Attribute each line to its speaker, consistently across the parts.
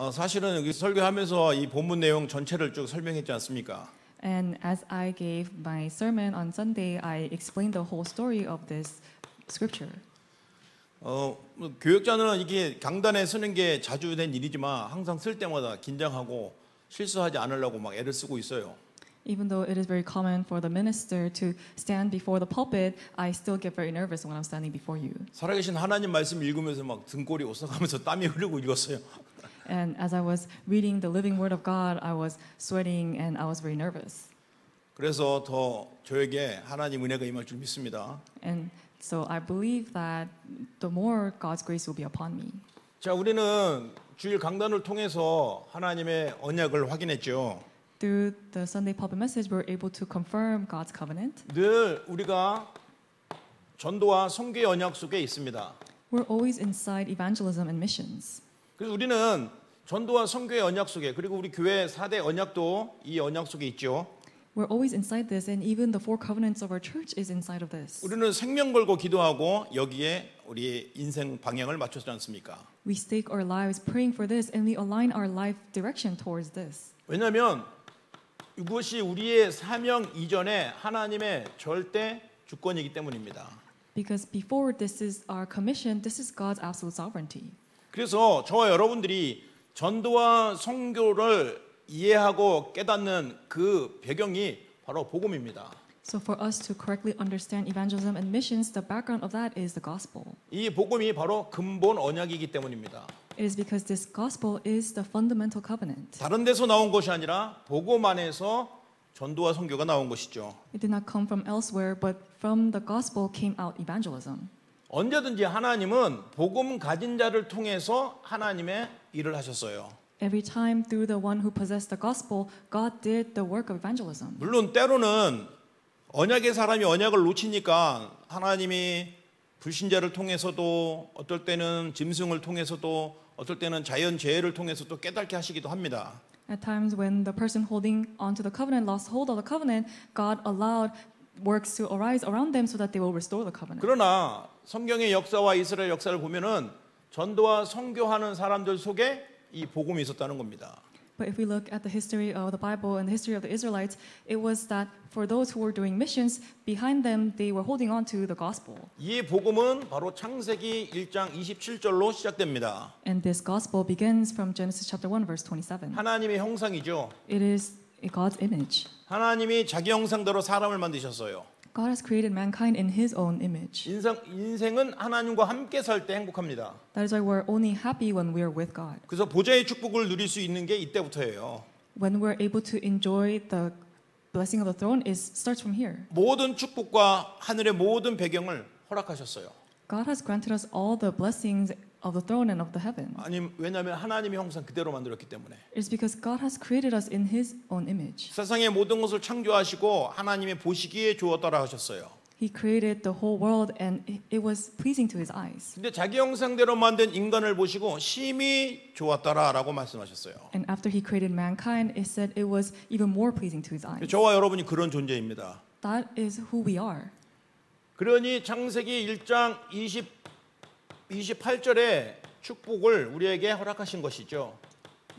Speaker 1: 사실은 여기 설교하면서 이 본문 내용 전체를 쭉 설명했지 않습니까?
Speaker 2: And as I gave my sermon on Sunday, I explained the whole story of this scripture.
Speaker 1: 교역자는 이게 강단에 서는 게 자주 된 일이지만 항상 쓸 때마다 긴장하고 실수하지 않으려고 막 애를 쓰고 있어요.
Speaker 2: Even though it is very common for the minister to stand before the pulpit, I still get very nervous when I'm standing before you.
Speaker 1: 살아계신 하나님 말씀 읽으면서 막 등골이 오싹하면서 땀이 흐르고 읽었어요.
Speaker 2: And as I was reading the living word of God, I was sweating and I was very nervous.
Speaker 1: 그래서 더 저에게 하나님 은혜가 임할 줄 믿습니다.
Speaker 2: And so I believe that the more God's grace will be upon me.
Speaker 1: 자, 우리는 주일 강단을 통해서 하나님의 언약을 확인했죠.
Speaker 2: Through the Sunday pulpit message, we're able to confirm God's covenant.
Speaker 1: 늘 우리가 전도와 선교의 언약 속에 있습니다.
Speaker 2: We're always inside evangelism and missions.
Speaker 1: 그래서 우리는 전도와 선교의 언약 속에, 그리고 우리 교회 4대 언약도 이 언약 속에 있죠.
Speaker 2: We're always inside this, and even the four covenants of our church is inside of this.
Speaker 1: 우리는 생명 걸고 기도하고 여기에 우리 인생 방향을 맞췄지 않습니까?
Speaker 2: We stake our lives praying for this, and we align our life direction towards this.
Speaker 1: 왜냐하면 이것이 우리의 사명 이전에 하나님의 절대 주권이기 때문입니다.
Speaker 2: Because before this is our commission, this is God's absolute sovereignty.
Speaker 1: 그래서 저와 여러분들이 전도와 선교를 이해하고 깨닫는 그 배경이 바로 복음입니다.
Speaker 2: So for us to correctly understand evangelism and missions, the background of that is the gospel.
Speaker 1: 이 복음이 바로 근본 언약이기 때문입니다.
Speaker 2: It is because this gospel is the fundamental covenant.
Speaker 1: 다른 데서 나온 것이 아니라 복음 안에서 전도와 선교가 나온 것이죠.
Speaker 2: It did not come from elsewhere, but from the gospel came out evangelism.
Speaker 1: 언제든지 하나님은 복음 가진 자를 통해서 하나님의 일을 하셨어요.
Speaker 2: Every time through the one who possessed the gospel, God did the work of evangelism.
Speaker 1: 물론 때로는 언약의 사람이 언약을 놓치니까 하나님이 불신자를 통해서도, 어떨 때는 짐승을 통해서도, 어떨 때는 자연 재해를 통해서도 깨닫게 하시기도 합니다.
Speaker 2: At times when the person holding onto the covenant lost hold of the covenant, God allowed works to arise around them so that they will restore the covenant.
Speaker 1: 그러나 성경의 역사와 이스라엘 역사를 보면은 전도와 선교하는 사람들 속에 이 복음이 있었다는 겁니다.
Speaker 2: But if we look at the history of the Bible and the history of the Israelites, it was that for those who were doing missions, behind them they were holding on to the gospel.
Speaker 1: 이 복음은 바로 창세기 1장 27절로 시작됩니다.
Speaker 2: And this gospel begins from Genesis chapter 1 verse 27.
Speaker 1: 하나님의 형상이죠.
Speaker 2: It is God's image.
Speaker 1: 하나님이 자기 형상대로 사람을 만드셨어요.
Speaker 2: God has created mankind in His own image.
Speaker 1: 인생은 하나님과 함께 살 때 행복합니다.
Speaker 2: That is why we're only happy when we are with God.
Speaker 1: 그래서 보좌의 축복을 누릴 수 있는 게 이때부터예요.
Speaker 2: When we're able to enjoy the blessing of the throne starts from here.
Speaker 1: 모든 축복과 하늘의 모든 배경을 허락하셨어요.
Speaker 2: God has granted us all the blessings of the throne and of the heaven.
Speaker 1: 아니, 왜냐하면 하나님의 형상 그대로 만들었기 때문에.
Speaker 2: It's because God has created us in His own image.
Speaker 1: 세상의 모든 것을 창조하시고 하나님의 보시기에 좋았다라 하셨어요.
Speaker 2: He created the whole world and it was pleasing to His eyes.
Speaker 1: 근데 자기 형상대로 만든 인간을 보시고 심히 좋았다라고 말씀하셨어요.
Speaker 2: And after He created mankind, it said it was even more pleasing to His eyes.
Speaker 1: 저와 여러분이 그런 존재입니다.
Speaker 2: That is who we are.
Speaker 1: 그러니 창세기 1장 28절에 축복을 우리에게 허락하신 것이죠.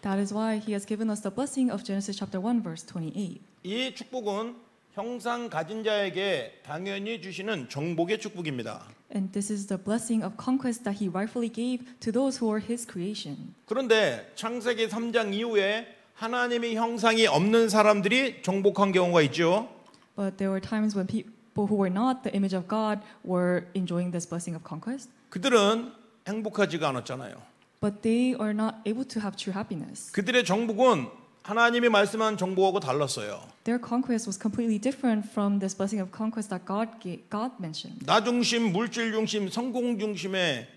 Speaker 2: That is why He has given us the blessing of Genesis chapter 1 verse 28.
Speaker 1: 이 축복은 형상 가진 자에게 당연히 주시는 정복의 축복입니다.
Speaker 2: And this is the blessing of conquest that He rightfully gave to those who are His creation.
Speaker 1: 그런데 창세기 3장 이후에 하나님의 형상이 없는 사람들이 정복한 경우가 있죠.
Speaker 2: But there were times when people who were not the image of God were enjoying this blessing of conquest.
Speaker 1: 그들은 행복하지가 않았잖아요.
Speaker 2: But they are not able to have true happiness.
Speaker 1: 그들의 정복은 하나님이 말씀한 정복하고 달랐어요.
Speaker 2: Their conquest was completely different from this blessing of conquest that God mentioned.
Speaker 1: 나 중심, 물질 중심, 성공 중심의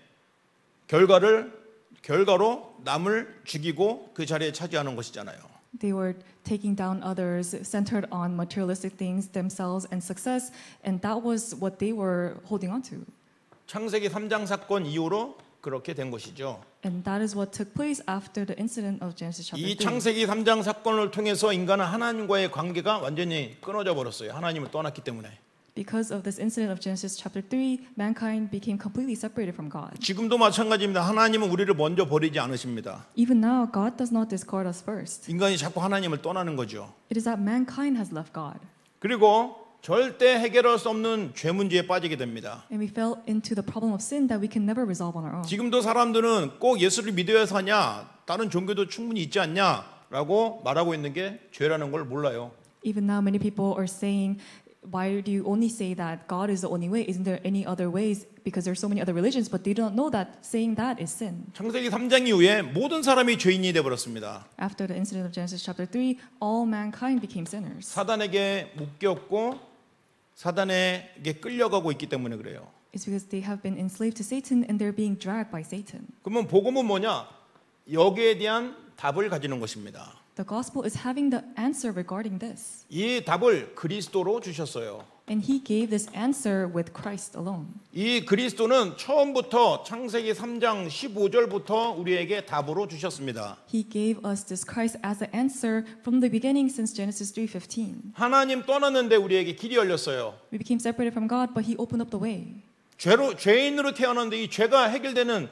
Speaker 1: 결과로 남을 죽이고 그 자리에 차지하는 것이잖아요.
Speaker 2: They were taking down others, centered on materialistic things, themselves, and success, and that was what they were holding on to.
Speaker 1: 창세기 3장 사건 이후로 그렇게 된 것이죠.
Speaker 2: And that is what took place after the incident of Genesis chapter 3.
Speaker 1: 이 창세기 3장 사건을 통해서 인간은 하나님과의 관계가 완전히 끊어져 버렸어요. 하나님을 떠났기 때문에.
Speaker 2: Because of this incident of Genesis chapter 3, mankind became completely separated from God.
Speaker 1: 지금도 마찬가지입니다. 하나님은 우리를 먼저 버리지 않으십니다.
Speaker 2: Even now, God does not discard us first.
Speaker 1: 인간이 자꾸 하나님을 떠나는 거죠.
Speaker 2: It is that mankind has left God.
Speaker 1: 그리고 절대 해결할 수 없는 죄 문제에 빠지게 됩니다.
Speaker 2: And we fell into the problem of sin that we can never resolve on our own.
Speaker 1: 지금도 사람들은 꼭 예수를 믿어야 사냐, 다른 종교도 충분히 있지 않냐라고 말하고 있는 게 죄라는 걸 몰라요.
Speaker 2: Even now, many people are saying, why do you only say that God is the only way? Isn't there any other ways? Because there are so many other religions, but they don't know that saying that is sin.
Speaker 1: 창세기 3장 이후에 모든 사람이 죄인이 되어 버렸습니다.
Speaker 2: After the incident of Genesis chapter 3, all mankind became sinners.
Speaker 1: 사단에게 묶였고 사단에게 끌려가고 있기 때문에 그래요.
Speaker 2: It's because they have been enslaved to Satan and they're being dragged by Satan.
Speaker 1: 그러면 복음은 뭐냐? 여기에 대한 답을 가지는 것입니다.
Speaker 2: The gospel is having the answer regarding this.
Speaker 1: 이 답을 그리스도로 주셨어요.
Speaker 2: And he gave this answer with Christ alone.
Speaker 1: 이 그리스도는 처음부터 창세기 3장 15절부터 우리에게 답으로 주셨습니다.
Speaker 2: He gave us this Christ as the answer from the beginning since Genesis 3:15.
Speaker 1: 하나님 떠났는데 우리에게 길이 열렸어요.
Speaker 2: We became separated from God, but he opened up the way.
Speaker 1: 죄인으로 태어났는데 이 죄가 해결되는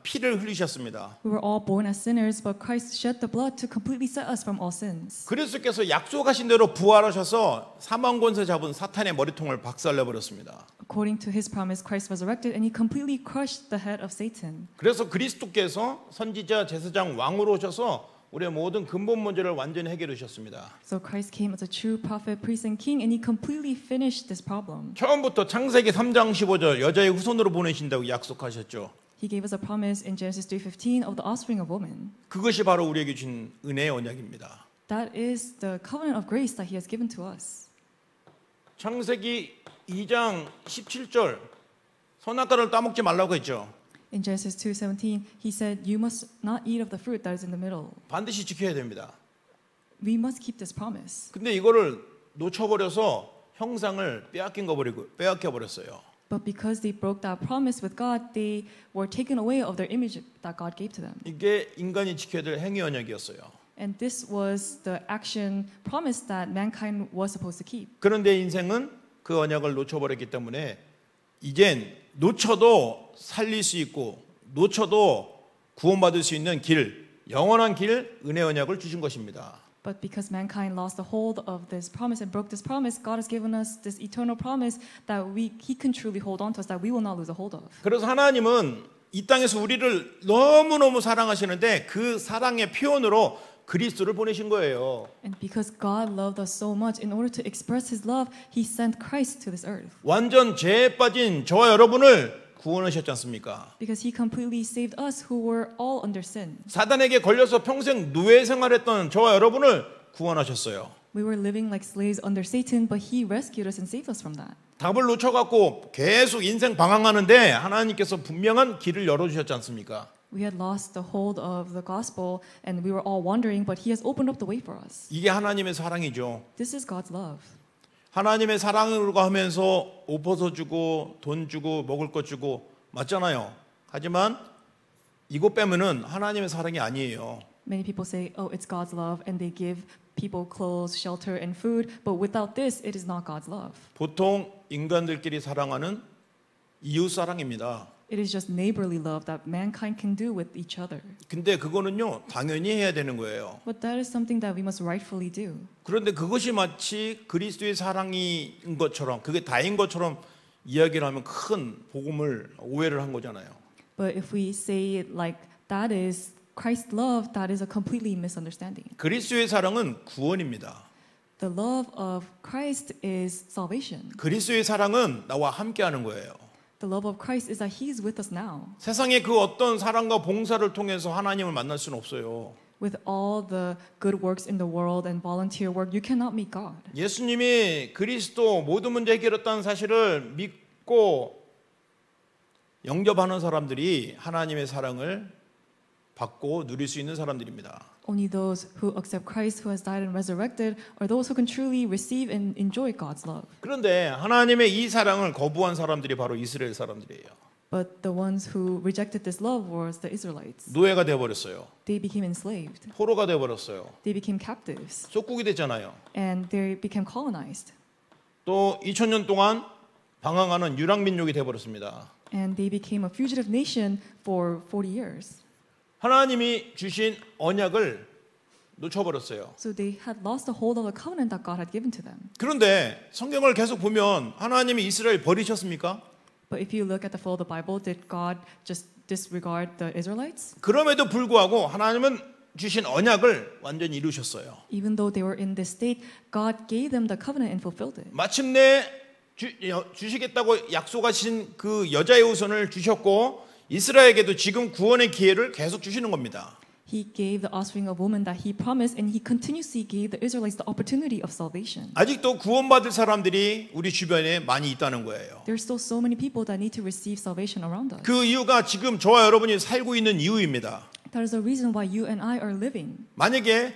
Speaker 1: 피를 흘리셨습니다.
Speaker 2: We were all born as sinners, but Christ shed the blood to completely set us from all sins.
Speaker 1: 그리스도께서 약속하신 대로 부활하셔서 사망 권세 잡은 사탄의 머리통을 박살내 버렸습니다.
Speaker 2: According to his promise, Christ resurrected and he completely crushed the head of Satan.
Speaker 1: 그래서 그리스도께서 선지자, 제사장, 왕으로 오셔서 우리의 모든 근본 문제를 완전히 해결해 주셨습니다.
Speaker 2: So Christ came as a true prophet, priest, and king, and he completely finished this problem.
Speaker 1: 처음부터 창세기 3장 15절 여자의 후손으로 보내신다고 약속하셨죠.
Speaker 2: He gave us a promise in Genesis 3:15 of the offspring of woman.
Speaker 1: 그것이 바로 우리에게 준 은혜의 언약입니다.
Speaker 2: That is the covenant of grace that he has given to us.
Speaker 1: 창세기 2장 17절 선악과를 따먹지 말라고 했죠.
Speaker 2: In Genesis 2:17, he said, "You must not eat of the fruit that is in the middle."
Speaker 1: 반드시 지켜야 됩니다.
Speaker 2: We must keep this promise.
Speaker 1: 근데 이거를 놓쳐버려서 형상을 빼앗겨 버렸어요.
Speaker 2: But because they broke that promise with God, they were taken away of their image that God gave to them.
Speaker 1: 이게 인간이 지켜야 될 행위 언약이었어요.
Speaker 2: And this was the action promise that mankind was supposed to keep.
Speaker 1: 그런데 인생은 그 언약을 놓쳐버렸기 때문에 이젠 놓쳐도 살릴 수 있고 놓쳐도 구원받을 수 있는 길, 영원한 길, 은혜 언약을 주신 것입니다.
Speaker 2: But because mankind lost the hold of this promise and broke this promise, God has given us this eternal promise that He can truly hold on to us, that we will not lose a hold of.
Speaker 1: 그래서 하나님은 이 땅에서 우리를 너무너무 사랑하시는데 그 사랑의 표현으로 그리스도를 보내신 거예요.
Speaker 2: And because God loved us so much, in order to express His love, He sent Christ to this earth.
Speaker 1: 완전 죄에 빠진 저와 여러분을 구원하셨지 않습니까?
Speaker 2: Because He completely saved us who were all under sin.
Speaker 1: 사단에게 걸려서 평생 노예 생활했던 저와 여러분을 구원하셨어요.
Speaker 2: We were living like slaves under Satan, but He rescued us and saved us from that.
Speaker 1: 답을 놓쳐갖고 계속 인생 방황하는데 하나님께서 분명한 길을 열어주셨지 않습니까?
Speaker 2: We had lost the hold of the gospel and we were all wandering, but He has opened up the way for us.
Speaker 1: 이게 하나님의 사랑이죠.
Speaker 2: This is God's love.
Speaker 1: 하나님의 사랑으로 하면서 옷 벗어주고 돈 주고 먹을 것 주고 맞잖아요. 하지만 이거 빼면은 하나님의 사랑이 아니에요.
Speaker 2: Many people say, "Oh, it's God's love," and they give people clothes, shelter, and food. But without this, it is not God's love.
Speaker 1: 보통 인간들끼리 사랑하는 이웃 사랑입니다.
Speaker 2: It is just neighborly love that mankind can do with each other.
Speaker 1: 근데 그거는요 당연히 해야 되는 거예요.
Speaker 2: But that is something that we must rightfully do.
Speaker 1: 그런데 그것이 마치 그리스도의 사랑인 것처럼 그게 다인 것처럼 이야기를 하면 큰 복음을 오해를 한 거잖아요.
Speaker 2: But if we say it like that is Christ's love, that is a completely misunderstanding.
Speaker 1: 그리스도의 사랑은 구원입니다.
Speaker 2: The love of Christ is salvation.
Speaker 1: 그리스도의 사랑은 나와 함께하는 거예요.
Speaker 2: The love of Christ is that He is with us now.
Speaker 1: 세상에 그 어떤 사랑과 봉사를 통해서 하나님을 만날 수는 없어요.
Speaker 2: With all the good works in the world and volunteer work, you cannot meet God.
Speaker 1: 예수님이 그리스도 모든 문제 해결했다는 사실을 믿고 영접하는 사람들이 하나님의 사랑을 받고 누릴 수 있는 사람들입니다.
Speaker 2: Only those who accept Christ, who has died and resurrected, are those who can truly receive and enjoy God's love.
Speaker 1: 그런데 하나님의 이 사랑을 거부한 사람들이 바로 이스라엘 사람들이에요.
Speaker 2: But the ones who rejected this love was the Israelites.
Speaker 1: 노예가 되어버렸어요.
Speaker 2: They became enslaved.
Speaker 1: 포로가 되어버렸어요.
Speaker 2: They became captives.
Speaker 1: 속국이 됐잖아요.
Speaker 2: And they became colonized.
Speaker 1: 또 2000년 동안 방황하는 유랑민족이 되어버렸습니다.
Speaker 2: And they became a fugitive nation for 40 years.
Speaker 1: 하나님이 주신 언약을 놓쳐버렸어요.
Speaker 2: So they had lost the hold of the covenant that God had given to them.
Speaker 1: 그런데 성경을 계속 보면 하나님이 이스라엘 버리셨습니까?
Speaker 2: But if you look at the flow of the Bible, did God just disregard the Israelites?
Speaker 1: 그럼에도 불구하고 하나님은 주신 언약을 완전히 이루셨어요.
Speaker 2: Even though they were in this state, God gave them the covenant and fulfilled it.
Speaker 1: 마침내 주시겠다고 약속하신 그 여자의 후손을 주셨고 이스라엘에게도 지금 구원의 기회를 계속 주시는 겁니다.
Speaker 2: He gave the offspring of woman that he promised, and he continuously gave the Israelites the opportunity of salvation.
Speaker 1: 아직도 구원받을 사람들이 우리 주변에 많이 있다는 거예요.
Speaker 2: There's still so many people that need to receive salvation around us.
Speaker 1: 그 이유가 지금 저와 여러분이 살고 있는 이유입니다.
Speaker 2: That is the reason why you and I are living.
Speaker 1: 만약에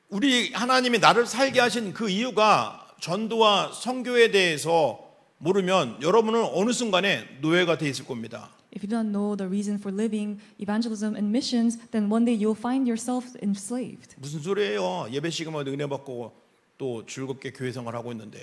Speaker 1: 우리 하나님이 나를 살게 하신 그 이유가 전도와 선교에 대해서 모르면 여러분은 어느 순간에 노예가 돼 있을 겁니다.
Speaker 2: If you do not know the reason for living, evangelism and missions, then one day you'll find yourself enslaved.
Speaker 1: 무슨 소리예요? 예배 시간마다 은혜 받고 또 즐겁게 교회 생활 하고 있는데.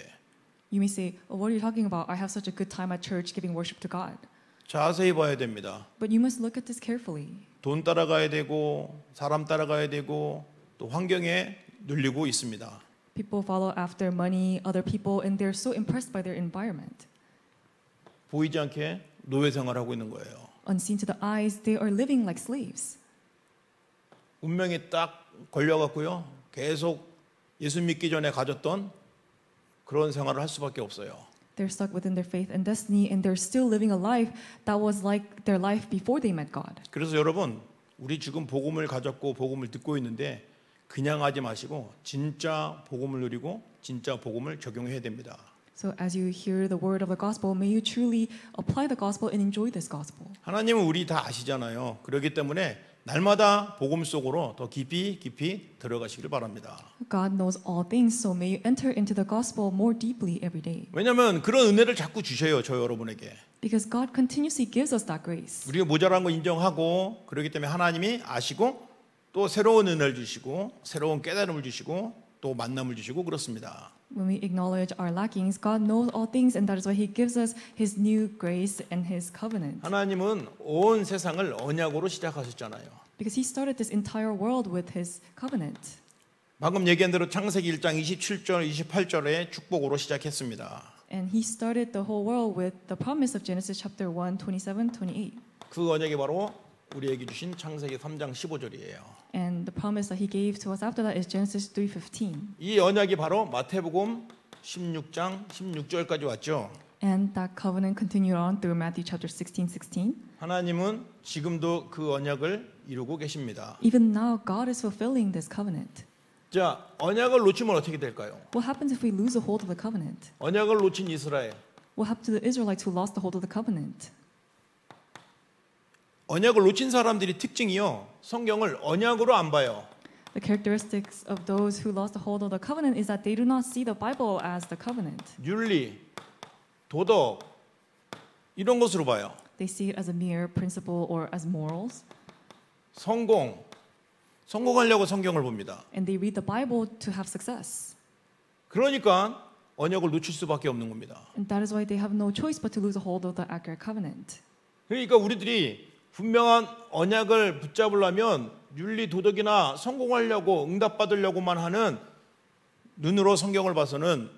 Speaker 2: You may say, oh, what are you talking about? I have such a good time at church giving worship to God.
Speaker 1: 자세히 봐야 됩니다.
Speaker 2: But you must look at this carefully.
Speaker 1: 돈 따라가야 되고 사람 따라가야 되고 또 환경에 눌리고 있습니다.
Speaker 2: People follow after money, other people, and they're so impressed by their environment.
Speaker 1: 보이지 않게 노예 생활하고 있는 거예요.
Speaker 2: Unseen to the eyes, they are living like slaves.
Speaker 1: 운명에 딱 걸려갖고요. 계속 예수 믿기 전에 가졌던 그런 생활을 할 수밖에 없어요.
Speaker 2: They're stuck within their faith and destiny, and they're still living a life that was like their life before they met God.
Speaker 1: 그래서 여러분, 우리 지금 복음을 가졌고 복음을 듣고 있는데 그냥 하지 마시고 진짜 복음을 누리고 진짜 복음을 적용해야 됩니다.
Speaker 2: So as you hear the word of the gospel, may you truly apply the gospel and enjoy this gospel.
Speaker 1: 하나님은 우리 다 아시잖아요. 그렇기 때문에 날마다 복음 속으로 더 깊이 들어가시길 바랍니다.
Speaker 2: God knows all things, so may you enter into the gospel more deeply every day.
Speaker 1: 왜냐하면 그런 은혜를 자꾸 주셔요. 저 여러분에게.
Speaker 2: Because God continuously gives us that grace.
Speaker 1: 우리가 모자란 거 인정하고 그렇기 때문에 하나님이 아시고 또 새로운 은혜를 주시고 새로운 깨달음을 주시고 또 만남을 주시고 그렇습니다.
Speaker 2: When we acknowledge our lackings, God knows all things, and that is why He gives us His new grace and His covenant.
Speaker 1: 하나님은 온 세상을 언약으로 시작하셨잖아요.
Speaker 2: Because He started this entire world with His covenant.
Speaker 1: 방금 얘기한 대로 창세기 1장 27절, 28절에 축복으로 시작했습니다.
Speaker 2: And He started the whole world with the promise of Genesis chapter 1, 27, 28.
Speaker 1: 그 언약이 바로 우리에게 주신 창세기 3장 15절이에요.
Speaker 2: And the promise that He gave to us after that is Genesis 3:15.
Speaker 1: 이 언약이 바로 마태복음 16장 16절까지 왔죠.
Speaker 2: And that covenant continued on through Matthew chapter 16:16.
Speaker 1: 하나님은 지금도 그 언약을 이루고 계십니다.
Speaker 2: Even now, God is fulfilling this covenant.
Speaker 1: 자, 언약을 놓치면 어떻게 될까요?
Speaker 2: What happens if we lose a hold of the covenant?
Speaker 1: 언약을 놓친 이스라엘.
Speaker 2: What happened to the Israelites who lost the hold of the covenant?
Speaker 1: 언약을 놓친 사람들이 특징이요. 성경을 언약으로 안 봐요.
Speaker 2: The characteristics of those who lost the hold of the covenant is that they do not see the Bible as the covenant.
Speaker 1: 윤리, 도덕 이런 것으로 봐요.
Speaker 2: They see it as a mere principle or as morals.
Speaker 1: 성공하려고 성경을 봅니다.
Speaker 2: And they read the Bible to have success.
Speaker 1: 그러니까 언약을 놓칠 수밖에 없는 겁니다.
Speaker 2: And that is why they have no choice but to lose a hold of the accurate covenant.
Speaker 1: 그러니까 우리들이 분명한 언약을 붙잡으려면 윤리 도덕이나 성공하려고 응답받으려고만 하는 눈으로 성경을 봐서는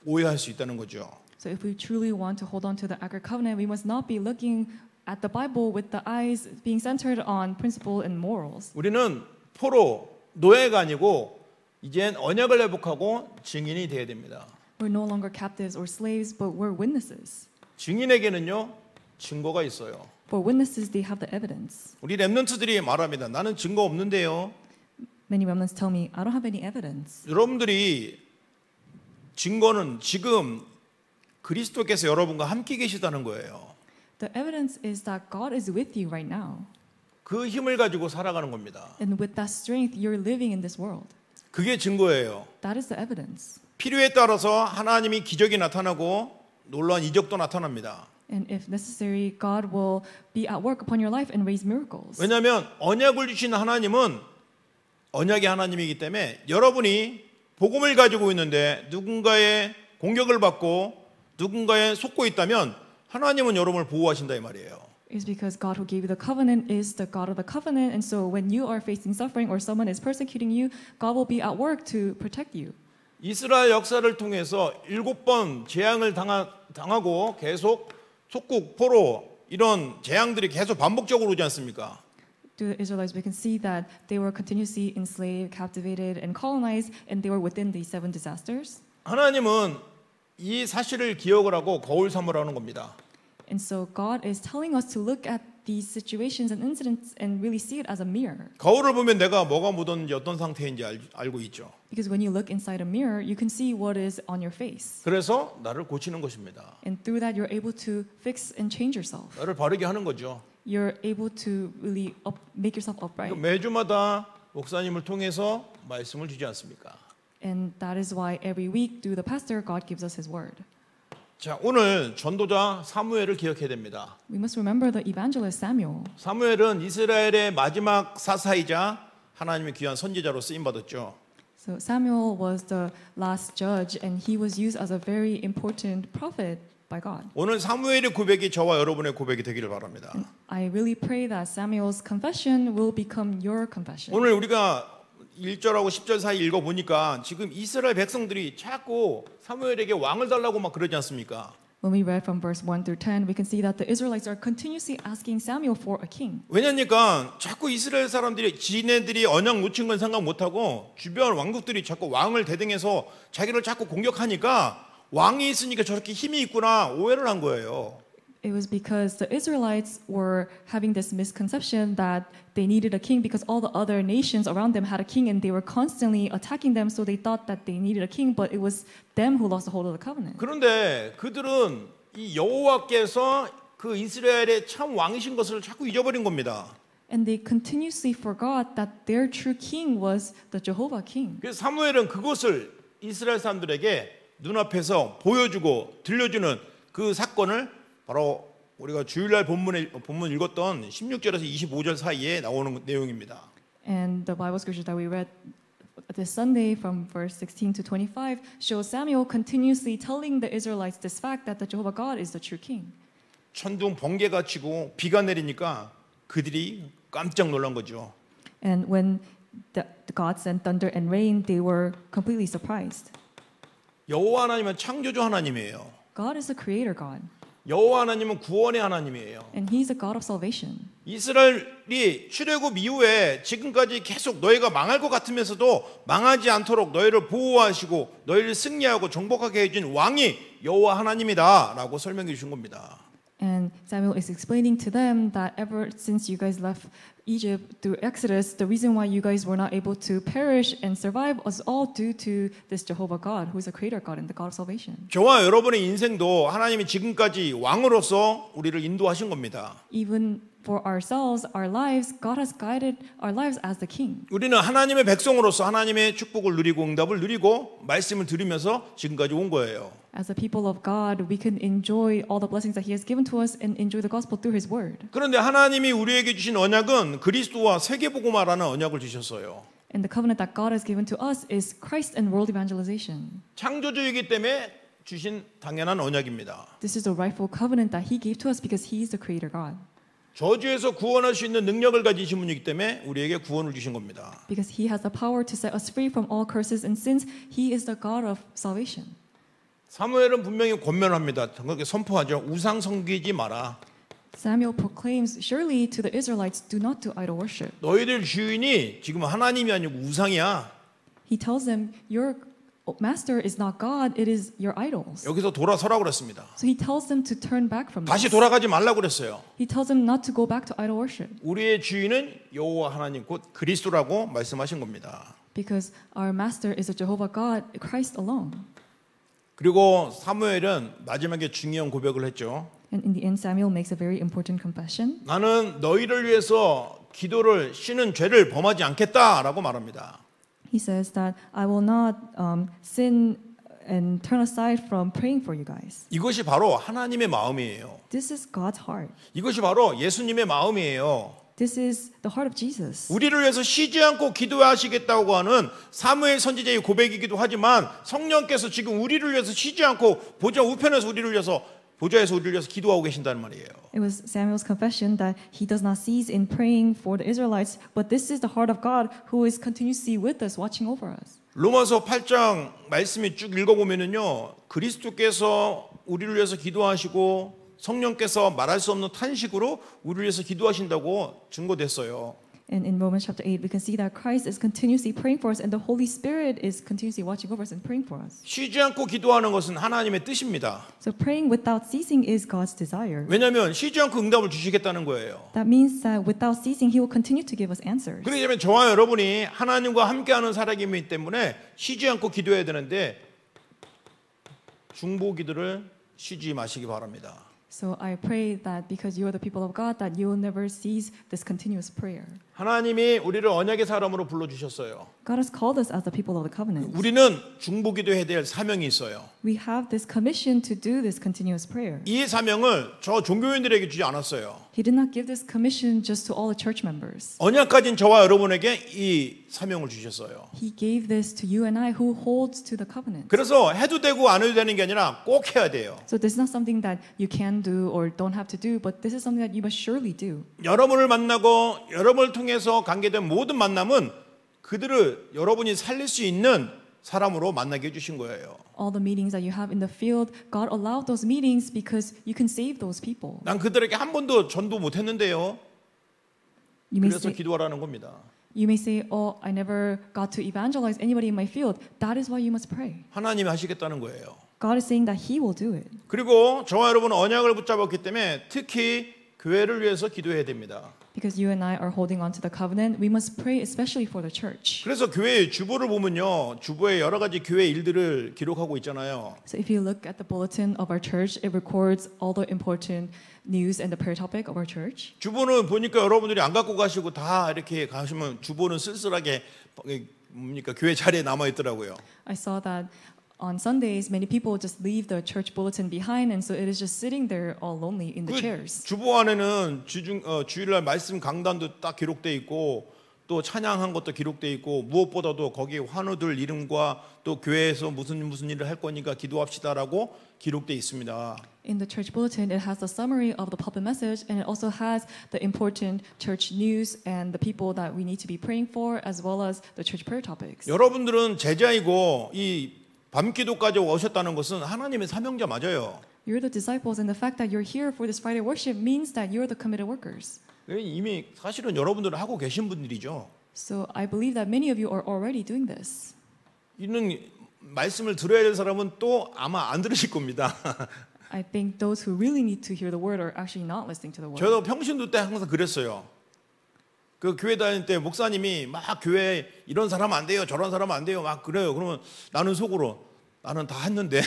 Speaker 1: 오해할 수 있다는 거죠.
Speaker 2: So if we truly want to hold on to the accurate covenant, we must not be looking at the Bible with the eyes being centered on principle and morals.
Speaker 1: 우리는 포로 노예가 아니고 이젠 언약을 회복하고 증인이 돼야 됩니다.
Speaker 2: We're no longer captives or slaves, but we're witnesses.
Speaker 1: 증인에게는요 증거가 있어요.
Speaker 2: For witnesses, they have the evidence.
Speaker 1: 우리 렘넌트들이 말합니다. 나는 증거 없는데요.
Speaker 2: Many remnants tell me, I don't have any evidence.
Speaker 1: 여러분들이 증거는 지금 그리스도께서 여러분과 함께 계시다는 거예요.
Speaker 2: The evidence is that God is with you right now.
Speaker 1: 그 힘을 가지고 살아가는 겁니다.
Speaker 2: And with that strength, you're living in this world.
Speaker 1: 그게 증거예요.
Speaker 2: That is the evidence.
Speaker 1: 필요에 따라서 하나님이 기적이 나타나고 놀라운 이적도 나타납니다.
Speaker 2: And if necessary, God will be at work upon your life and raise miracles.
Speaker 1: 왜냐하면 언약을 주신 하나님은 언약의 하나님이기 때문에 여러분이 복음을 가지고 있는데 누군가의 공격을 받고 누군가에 속고 있다면 하나님은 여러분을 보호하신다 이 말이에요.
Speaker 2: It's because God who gave you the covenant is the God of the covenant, and so when you are facing suffering or someone is persecuting you, God will be at work to protect you.
Speaker 1: 이스라엘 역사를 통해서 7번 재앙을 당하고 계속 속국, 포로 이런 재앙들이 계속 반복적으로 오지 않습니까?
Speaker 2: To the Israelites, we can see that they were continuously enslaved, captivated, and colonized, and they were within these 7 disasters.
Speaker 1: 하나님은 이 사실을 기억을 하고 거울 삼으라는 겁니다.
Speaker 2: And so God is telling us to look at these situations and incidents and really see it as a mirror.
Speaker 1: 거울을 보면 내가 뭐가 묻었는지 어떤 상태인지 알고 있죠.
Speaker 2: Because when you look inside a mirror, you can see what is on your face.
Speaker 1: 그래서 나를 고치는 것입니다.
Speaker 2: And through that, you're able to fix and change yourself.
Speaker 1: 나를 바르게 하는 거죠.
Speaker 2: You're able to really make yourself upright.
Speaker 1: 매주마다 목사님을 통해서 말씀을 주지 않습니까?
Speaker 2: And that is why every week through the pastor, God gives us His word.
Speaker 1: 자, 오늘 전도자 사무엘을 기억해야 됩니다.
Speaker 2: We must remember the evangelist Samuel.
Speaker 1: 사무엘은 이스라엘의 마지막 사사이자 하나님의 귀한 선지자로 쓰임 받았죠.
Speaker 2: So Samuel was the last judge, and he was used as a very important prophet by God.
Speaker 1: 오늘 사무엘의 고백이 저와 여러분의 고백이 되기를 바랍니다.
Speaker 2: I really pray that Samuel's confession will become your confession.
Speaker 1: 오늘 우리가 1절하고 10절 사이 읽어보니까 지금 이스라엘 백성들이 자꾸 사무엘에게 왕을 달라고 막 그러지 않습니까?
Speaker 2: When we read from verse 1 through 10, we can see that the Israelites are continuously asking Samuel for a king.
Speaker 1: 왜냐니까 자꾸 이스라엘 사람들이 지네들이 언약 놓친 건 생각 못하고 주변 왕국들이 자꾸 왕을 대등해서 자기를 자꾸 공격하니까 왕이 있으니까 저렇게 힘이 있구나 오해를 한 거예요.
Speaker 2: It was because the Israelites were having this misconception that they needed a king because all the other nations around them had a king and they were constantly attacking them, so they thought that they needed a king, but it was them who lost the hold of the covenant.
Speaker 1: 그런데 그들은 이 여호와께서 그 이스라엘의 참 왕이신 것을 자꾸 잊어버린 겁니다.
Speaker 2: And they continuously forgot that their true king was the Jehovah king.
Speaker 1: 그래서 사무엘은 그것을 이스라엘 사람들에게 눈앞에서 보여주고 들려주는 그 사건을 바로 우리가 주일날 본문 읽었던 16절에서 25절 사이에 나오는 내용입니다.
Speaker 2: And the Bible scripture that we read this Sunday from verse 16 to 25 shows Samuel continuously telling the Israelites this fact that the Jehovah God is the true king.
Speaker 1: 천둥 번개가 치고 비가 내리니까 그들이 깜짝 놀란 거죠.
Speaker 2: And when God sent thunder and rain, they were completely surprised.
Speaker 1: 여호와 하나님은 창조주 하나님이에요.
Speaker 2: God is the creator God.
Speaker 1: 여호와 하나님은 구원의 하나님이에요.
Speaker 2: And He's a God of salvation.
Speaker 1: 이스라엘이 출애굽 이후에 지금까지 계속 너희가 망할 것 같으면서도 망하지 않도록 너희를 보호하시고 너희를 승리하고 정복하게 해준 왕이 여호와 하나님이다라고 설명해 주신 겁니다.
Speaker 2: And Samuel is explaining to them that ever since you guys left Egypt through Exodus, the reason why you guys were not able to perish and survive was all due to this Jehovah God, who is a creator God and the God of salvation.
Speaker 1: 저와 여러분의 인생도 하나님이 지금까지 왕으로서 우리를 인도하신 겁니다.
Speaker 2: Even for ourselves, our lives, God has guided our lives as the king.
Speaker 1: 우리는 하나님의 백성으로서 하나님의 축복을 누리고 응답을 누리고 말씀을 들으면서 지금까지 온 거예요.
Speaker 2: As a people of God, we can enjoy all the blessings that He has given to us and enjoy the gospel through His word.
Speaker 1: 그런데 하나님이 우리에게 주신 언약은 그리스도와 세계복음화라는 언약을 주셨어요.
Speaker 2: And the covenant that God has given to us is Christ and world evangelization.
Speaker 1: 창조주이기 때문에 주신 당연한 언약입니다.
Speaker 2: This is a rightful covenant that He gave to us because He is the creator God.
Speaker 1: 저주에서 구원할 수 있는 능력을 가지신 분이기 때문에 우리에게 구원을 주신 겁니다.
Speaker 2: Because He has the power to set us free from all curses and sins, He is the God of salvation.
Speaker 1: 사무엘은 분명히 권면합니다. 그렇게 선포하죠. 우상 섬기지 마라.
Speaker 2: Samuel proclaims surely to the Israelites, do not do idol worship.
Speaker 1: 너희들 주인이 지금 하나님이 아니고 우상이야.
Speaker 2: He tells them, your master is not God, it is your idols.
Speaker 1: 여기서 돌아서라고 그랬습니다.
Speaker 2: So he tells them to turn back from
Speaker 1: 다시
Speaker 2: this.
Speaker 1: 돌아가지 말라고 그랬어요.
Speaker 2: He tells them not to go back to idol worship.
Speaker 1: 우리의 주인은 여호와 하나님 곧 그리스도라고 말씀하신 겁니다.
Speaker 2: Because our master is a Jehovah God, Christ alone.
Speaker 1: 그리고 사무엘은 마지막에 중요한 고백을 했죠.
Speaker 2: And in the end, Samuel makes a very important confession.
Speaker 1: 나는 너희를 위해서 기도를 쉬는 죄를 범하지 않겠다라고 말합니다.
Speaker 2: He says that I will not sin and turn aside from praying for you guys.
Speaker 1: 이것이 바로 하나님의 마음이에요.
Speaker 2: This is God's heart.
Speaker 1: 이것이 바로 예수님의 마음이에요.
Speaker 2: This is the heart of Jesus.
Speaker 1: 우리를 위해서 쉬지 않고 기도하시겠다고 하는 사무엘 선지자의 고백이기도 하지만 성령께서 지금 우리를 위해서 쉬지 않고 보좌 우편에서 우리를 위해서 보좌에서 우리를 위해서 기도하고 계신다는 말이에요.
Speaker 2: It was Samuel's confession that he does not cease in praying for the Israelites, but this is the heart of God who is continuously with us, watching over us.
Speaker 1: 로마서 8장 말씀이 쭉 읽어보면은요, 그리스도께서 우리를 위해서 기도하시고 성령께서 말할 수 없는 탄식으로 우리를 위해서 기도하신다고 증거됐어요.
Speaker 2: And in Romans chapter 8, we can see that Christ is continuously praying for us, and the Holy Spirit is continuously watching over us and praying for us.
Speaker 1: 쉬지 않고 기도하는 것은 하나님의 뜻입니다.
Speaker 2: So praying without ceasing is God's desire.
Speaker 1: 왜냐하면 쉬지 않고 응답을 주시겠다는 거예요.
Speaker 2: That means that without ceasing, He will continue to give us answers.
Speaker 1: 그렇기 때문에 저와 여러분이 하나님과 함께하는 살아가기 때문에 쉬지 않고 기도해야 되는데 중보기도를 쉬지 마시기 바랍니다.
Speaker 2: So I pray that because you are the people of God, that you will never cease this continuous prayer.
Speaker 1: 하나님이 우리를 언약의 사람으로 불러주셨어요.
Speaker 2: God has called us as the people of the covenant.
Speaker 1: 우리는 중보기도해야 될 사명이 있어요.
Speaker 2: We have this commission to do this continuous prayer.
Speaker 1: 이 사명을 저 종교인들에게 주지 않았어요.
Speaker 2: He did not give this commission just to all the church members.
Speaker 1: 언약 가진 저와 여러분에게 이 사명을 주셨어요.
Speaker 2: He gave this to you and I who holds to the covenant.
Speaker 1: 그래서 해도 되고 안 해도 되는 게 아니라 꼭 해야 돼요.
Speaker 2: So this is not something that you can do or don't have to do, but this is something that you must surely do.
Speaker 1: 여러분을 만나고 여러분을 통해서 관계된 모든 만남은 그들을 여러분이 살릴 수 있는 사람으로 만나게 해주신 거예요.
Speaker 2: All the meetings that you have in the field, God allowed those meetings because you can save those people.
Speaker 1: 난 그들에게 한 번도 전도 못했는데요.
Speaker 2: You may
Speaker 1: 그래서
Speaker 2: say,
Speaker 1: 기도하라는 겁니다.
Speaker 2: you may say, oh, I never got to evangelize anybody in my field. That is why you must pray.
Speaker 1: 하나님이 하시겠다는 거예요.
Speaker 2: God is saying that He will do it.
Speaker 1: 그리고 저와 여러분은 언약을 붙잡았기 때문에 특히 교회를 위해서 기도해야 됩니다.
Speaker 2: Because you and I are holding on to the covenant, we must pray especially for the church.
Speaker 1: 그래서 교회의 주보를 보면요, 주보에 여러 가지 교회 일들을 기록하고 있잖아요.
Speaker 2: So if you look at the bulletin of our church, it records all the important news and the prayer topic of our church.
Speaker 1: 주보는 보니까 여러분들이 안 갖고 가시고 다 이렇게 가시면 주보는 쓸쓸하게 뭡니까 교회 자리에 남아 있더라고요.
Speaker 2: I saw that on Sundays, many people just leave the church bulletin behind, and so it is just sitting there all lonely in the chairs.
Speaker 1: 주보 안에는 주일날 말씀 강단도 딱 기록돼 있고 또 찬양한 것도 기록돼 있고 무엇보다도 거기 환우들 이름과 또 교회에서 무슨 일을 할 거니까 기도합시다라고 기록돼 있습니다.
Speaker 2: In the church bulletin, it has the summary of the pulpit message, and it also has the important church news and the people that we need to be praying for, as well as the church prayer topics.
Speaker 1: 여러분들은 제자이고 이 밤기도까지 오셨다는 것은 하나님의 사명자 맞아요.
Speaker 2: You're the disciples, and the fact that you're here for this Friday worship means that you're the committed workers.
Speaker 1: 이미 사실은 여러분들은 하고 계신 분들이죠.
Speaker 2: So I believe that many of you are already doing this.
Speaker 1: 이는 말씀을 들어야 될 사람은 또 아마 안 들으실 겁니다.
Speaker 2: I think those who really need to hear the word are actually not listening to the word.
Speaker 1: 저도 평신도 때 항상 그랬어요. 그 교회 다닐 때 목사님이 막 교회 이런 사람 안 돼요, 저런 사람 안 돼요, 막 그래요. 그러면 나는 속으로 나는 다 했는데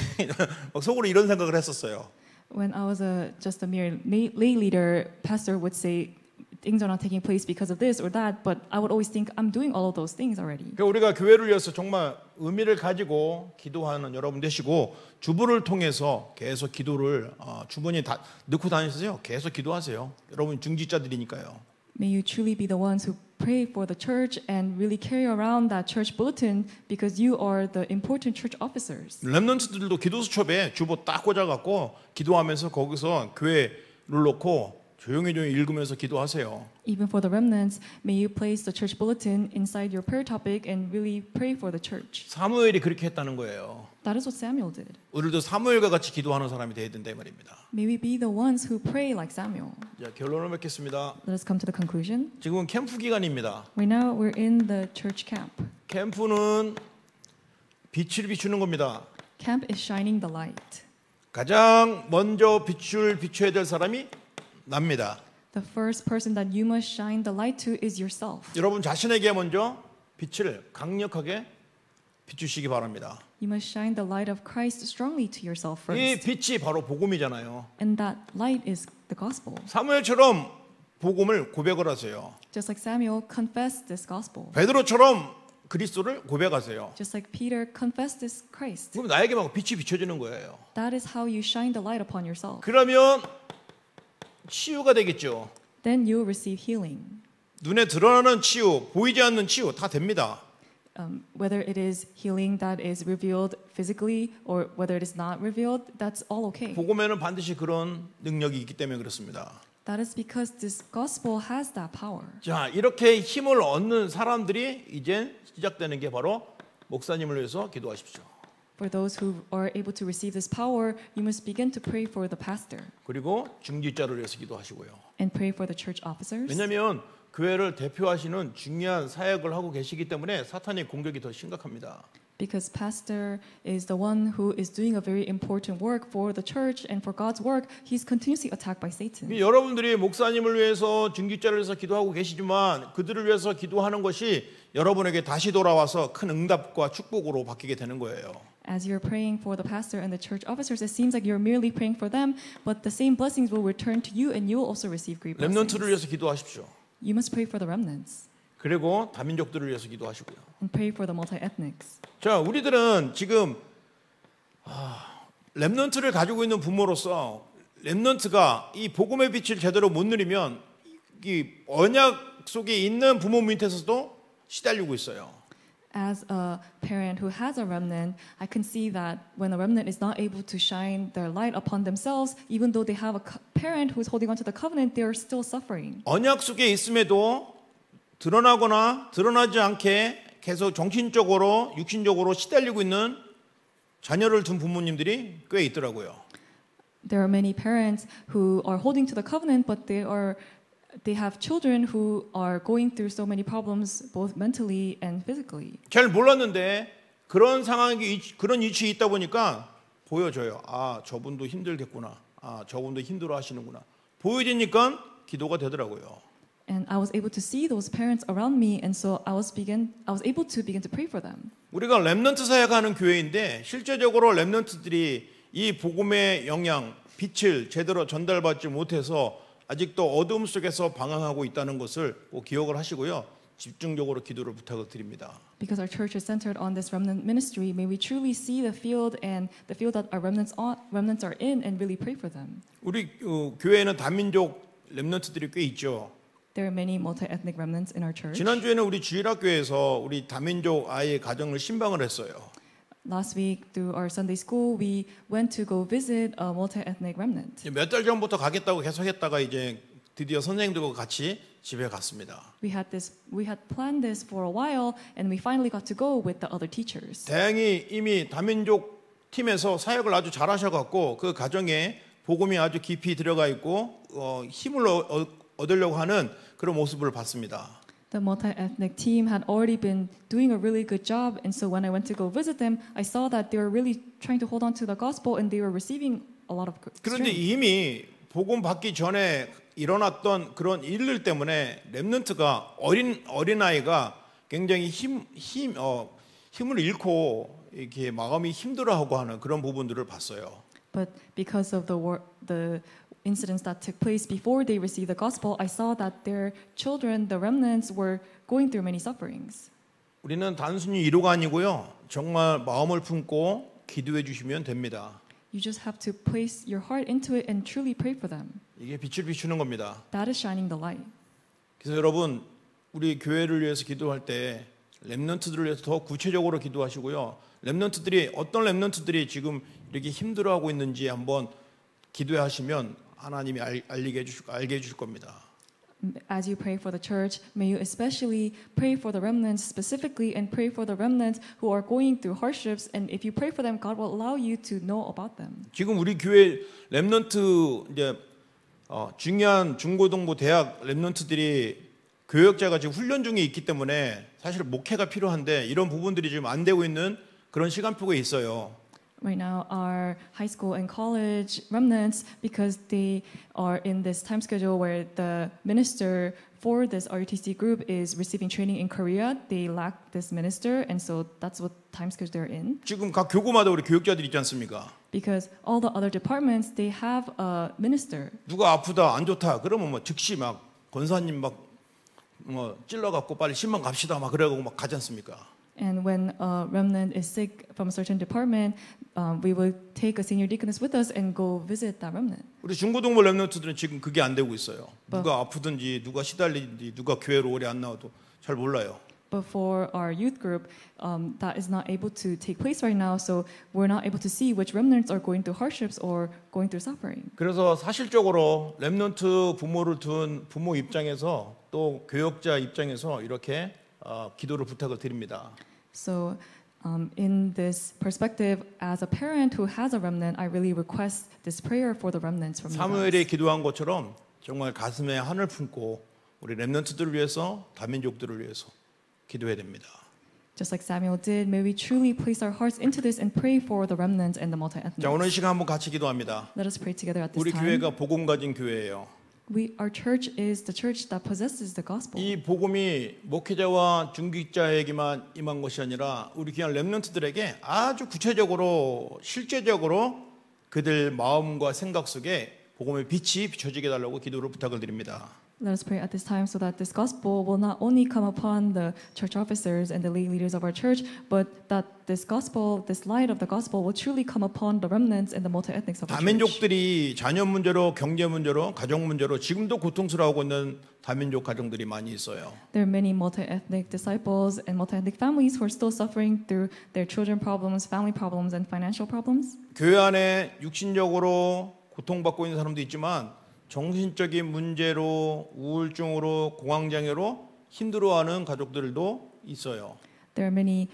Speaker 1: 막 속으로 이런 생각을 했었어요.
Speaker 2: When I was just a mere lay leader, pastor would say things are not taking place because of this or that, but I would always think I'm doing all of those things already.
Speaker 1: 그러니까 우리가 교회를 위해서 정말 의미를 가지고 기도하는 여러분 되시고 주부를 통해서 계속 기도를 주머니에 다 넣고 다니세요. 계속 기도하세요. 여러분 중직자들이니까요.
Speaker 2: May you truly be the ones who pray for the church and really carry around that church bulletin because you are the important church officers.
Speaker 1: 렘넌트들도 기도수첩에 주보 딱 꽂아갖고 기도하면서 거기서 교회를 놓고 조용히 읽으면서 기도하세요.
Speaker 2: Even for the remnants, may you place the church bulletin inside your prayer topic and really pray for the church.
Speaker 1: 사무엘이 그렇게 했다는 거예요.
Speaker 2: That is what Samuel did.
Speaker 1: 우리도 사무엘과 같이 기도하는 사람이 돼야 된다 이 말입니다.
Speaker 2: May we be the ones who pray like Samuel.
Speaker 1: 자, 결론을 맺겠습니다.
Speaker 2: Let us come to the conclusion.
Speaker 1: 지금은 캠프 기간입니다.
Speaker 2: Right now, we're in the church camp.
Speaker 1: 캠프는 빛을 비추는 겁니다.
Speaker 2: Camp is shining the light.
Speaker 1: 가장 먼저 비춰야 될 사람이 납니다.
Speaker 2: The first person that you must shine the light to is yourself.
Speaker 1: 여러분 자신에게 먼저 빛을 강력하게 비추시기 바랍니다.
Speaker 2: You must shine the light of Christ strongly to yourself
Speaker 1: 이
Speaker 2: first.
Speaker 1: 빛이 바로 복음이잖아요.
Speaker 2: And that light is the gospel.
Speaker 1: 사무엘처럼 복음을 고백을 하세요.
Speaker 2: Just like Samuel confessed this gospel.
Speaker 1: 베드로처럼 그리스도를 고백하세요.
Speaker 2: Just like Peter confessed this Christ.
Speaker 1: 그럼 나에게 막 빛이 비춰지는 거예요.
Speaker 2: That is how you shine the light upon yourself.
Speaker 1: 그러면 치유가 되겠죠.
Speaker 2: then you will receive healing.
Speaker 1: 눈에 드러나는 치유, 보이지 않는 치유 다 됩니다.
Speaker 2: Whether it is healing that is revealed physically or whether it is not revealed, that's all okay.
Speaker 1: 복음에는 반드시 그런 능력이 있기 때문에 그렇습니다.
Speaker 2: That is because this gospel has that power.
Speaker 1: 자, 이렇게 힘을 얻는 사람들이 이제 시작되는 게 바로 목사님을 위해서 기도하십시오.
Speaker 2: For those who are able to receive this power, you must begin to pray for the pastor
Speaker 1: 그리고 중직자를 위해서 기도하시고요.
Speaker 2: and pray for the church officers.
Speaker 1: 왜냐하면 교회를 대표하시는 중요한 사역을 하고 계시기 때문에 사탄의 공격이 더 심각합니다.
Speaker 2: Because pastor is the one who is doing a very important work for the church and for God's work, he's continuously attacked by Satan.
Speaker 1: 여러분들이 목사님을 위해서 중직자를 위해서 기도하고 계시지만 그들을 위해서 기도하는 것이 여러분에게 다시 돌아와서 큰 응답과 축복으로 바뀌게 되는 거예요.
Speaker 2: As you're praying for the pastor and the church officers, it seems like you're merely praying for them, but the same blessings will return to you and you will also receive great blessings.
Speaker 1: 렘넌트를 위해서 기도하십시오.
Speaker 2: You must pray for the remnants
Speaker 1: 그리고 다민족들을 위해서 기도하시고요.
Speaker 2: and pray for the multi-ethnics.
Speaker 1: 자, 우리들은 지금 렘넌트를 가지고 있는 부모로서 렘넌트가 이 복음의 빛을 제대로 못 누리면 이 언약 속에 있는 부모 밑에서도 시달리고 있어요.
Speaker 2: As a parent who has a remnant, I can see that when a remnant is not able to shine their light upon themselves, even though they have a parent who is holding on to the covenant, they are still suffering.
Speaker 1: 언약 속에 있음에도 드러나거나 드러나지 않게 계속 정신적으로 육신적으로 시달리고 있는 자녀를 둔 부모님들이 꽤 있더라고요.
Speaker 2: There are many parents who are holding to the covenant, but they have children who are going through so many problems, both mentally and physically.
Speaker 1: 잘 몰랐는데 그런 상황이 그런 위치에 있다 보니까 보여져요. 아, 저분도 힘들겠구나. 아, 저분도 힘들어 하시는구나. 보여지니까 기도가 되더라고요.
Speaker 2: And I was able to see those parents around me, and so I was able to begin to pray for them.
Speaker 1: 우리가 렘넌트 사역하는 교회인데 실제적으로 렘넌트들이 이 복음의 영향, 빛을 제대로 전달받지 못해서 아직도 어둠 속에서 방황하고 있다는 것을 꼭 기억을 하시고요. 집중적으로 기도를 부탁을 드립니다.
Speaker 2: Because our church is centered on this remnant ministry, may we truly see the field and the field that our remnants are in, and really pray for them.
Speaker 1: 우리 교회에는 다민족 렘넌트들이 꽤 있죠.
Speaker 2: There are many multi-ethnic remnants in our church.
Speaker 1: 지난주에는 우리 주일학교에서 우리 다민족 아이의 가정을 신방을 했어요.
Speaker 2: Last week, through our Sunday school, we went to go visit a multi-ethnic remnant.
Speaker 1: 몇 달 전부터 가겠다고 계속했다가 이제 드디어 선생님들과 같이 집에 갔습니다.
Speaker 2: We had planned this for a while, and we finally got to go with the other teachers.
Speaker 1: 다행히 이미 다민족 팀에서 사역을 아주 잘하셔갖고 그 가정에 복음이 아주 깊이 들어가 있고 힘을 얻으려고 하는 그런 모습을 봤습니다.
Speaker 2: The multi-ethnic team had already been doing a really good job, and so when I went to go visit them, I saw that they were really trying to hold on to the gospel, and they were receiving a lot of
Speaker 1: 그런데
Speaker 2: strength.
Speaker 1: 이미 복음 받기 전에 일어났던 그런 일들 때문에 렘넌트가 어린 아이가 굉장히 힘을 잃고 이렇게 마음이 힘들어하고 하는 그런 부분들을 봤어요.
Speaker 2: But because of the incidents that took place before they received the gospel, I saw that their children, the remnants, were going through many sufferings.
Speaker 1: 우리는 단순히 위로가 아니고요. 정말 마음을 품고 기도해 주시면 됩니다.
Speaker 2: You just have to place your heart into it and truly pray for them.
Speaker 1: 이게 빛을 비추는 겁니다.
Speaker 2: That is shining the light.
Speaker 1: 그래서 여러분 우리 교회를 위해서 기도할 때 렘넌트들을 위해서 더 구체적으로 기도하시고요. 어떤 렘넌트들이 지금 이렇게 힘들어하고 있는지 한번 기도하시면 하나님이 알게 해주실 겁니다.
Speaker 2: As you pray for the church, may you especially pray for the remnants specifically, and pray for the remnants who are going through hardships. And if you pray for them, God will allow you to know about them.
Speaker 1: 지금 우리 교회 렘넌트 이제 중요한 중고등부 대학 렘넌트들이 교역자가 지금 훈련 중에 있기 때문에 사실 목회가 필요한데 이런 부분들이 지금 안 되고 있는 그런 시간표가 있어요.
Speaker 2: Right now, our high school and college remnants, because they are in this time schedule where the minister for this RUTC group is receiving training in Korea, they lack this minister, and so that's what time schedule they're in.
Speaker 1: 지금 각 교구마다 우리 교역자들이 있지 않습니까?
Speaker 2: Because all the other departments, they have a minister.
Speaker 1: 누가 아프다 안 좋다 그러면 뭐 즉시 막 권사님 막 찔러갖고 빨리 신방 갑시다 막 그러고 막 가지 않습니까?
Speaker 2: And when a remnant is sick from a certain department, we will take a senior deaconess with us and go visit that remnant.
Speaker 1: 우리 중고등부 랩런트들은 지금 그게 안 되고 있어요. 누가 아프든지 누가 시달리든지 누가 교회로 오래 안 나와도 잘 몰라요.
Speaker 2: But for our youth group, that is not able to take place right now, so we're not able to see which remnants are going through hardships or going through suffering.
Speaker 1: 그래서 사실적으로 랩런트 부모를 둔 부모 입장에서 또 교역자 입장에서 이렇게 기도를 부탁을 드립니다.
Speaker 2: So, in this perspective, as a parent who has a remnant, I really request this prayer for the remnants from you
Speaker 1: 사무엘이
Speaker 2: guys.
Speaker 1: 기도한 것처럼 정말 가슴에 한을 품고 우리 랩런트들을 위해서 다민족들을 위해서 기도해야 됩니다.
Speaker 2: Just like Samuel did, may we truly place our hearts into this and pray for the remnants and the multi-ethnic.
Speaker 1: 자, 오늘 시간 한번 같이 기도합니다.
Speaker 2: Let us pray together at this
Speaker 1: 우리
Speaker 2: time.
Speaker 1: 교회가 복음 가진 교회예요.
Speaker 2: Our church is the church that possesses the gospel.
Speaker 1: 이 복음이 목회자와 중직자에게만 임한 것이 아니라 우리 귀한 랩런트들에게 아주 구체적으로 실제적으로 그들 마음과 생각 속에 복음의 빛이 비춰지게 달라고 기도를 부탁을 드립니다.
Speaker 2: Let us pray at this time so that this gospel will not only come upon the church officers and the lay leaders of our church, but that this gospel, this light of the gospel, will truly come upon the remnants and the multi-ethnics of our church.
Speaker 1: 다민족들이 자녀 문제로, 경제 문제로, 가정 문제로 지금도 고통스러워하고 있는 다민족 가정들이 많이 있어요.
Speaker 2: There are many multi-ethnic disciples and multi-ethnic families who are still suffering through their children problems, family problems, and financial problems.
Speaker 1: 교회 안에 육신적으로 고통받고 있는 사람도 있지만 정신적인 문제로 우울증으로 공황장애로 힘들어하는 가족들도 있어요.
Speaker 2: There are many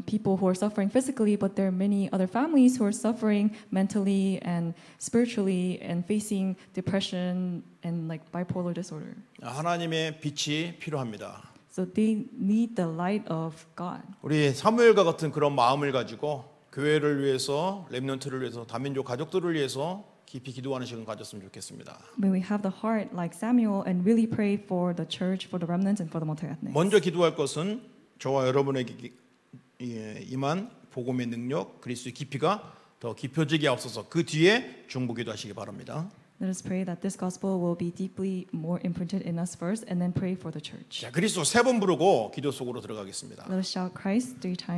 Speaker 2: people who are suffering physically, but there are many other families who are suffering mentally and spiritually and facing depression and like bipolar disorder.
Speaker 1: 하나님의 빛이 필요합니다.
Speaker 2: So they need the light of God.
Speaker 1: 우리 사무엘과 같은 그런 마음을 가지고 교회를 위해서, 렘넌트를 위해서, 다민족 가족들을 위해서 깊이 기도하는 시간 가졌으면 좋겠습니다.
Speaker 2: May we have the heart like Samuel and really pray for the church, for the remnants, and for the multi-ethnics.
Speaker 1: 먼저 기도할 것은 저와 여러분에게 임한 복음의 능력, 그리스도의 깊이가 더 깊어지게 앞서서 그 뒤에 중보기도 하시기 바랍니다.
Speaker 2: Let us pray that this gospel will be deeply more imprinted in us first, and then pray for the church.
Speaker 1: 자, 그리스도 세 번 부르고 기도 속으로 들어가겠습니다.
Speaker 2: Let us shout Christ 3 times.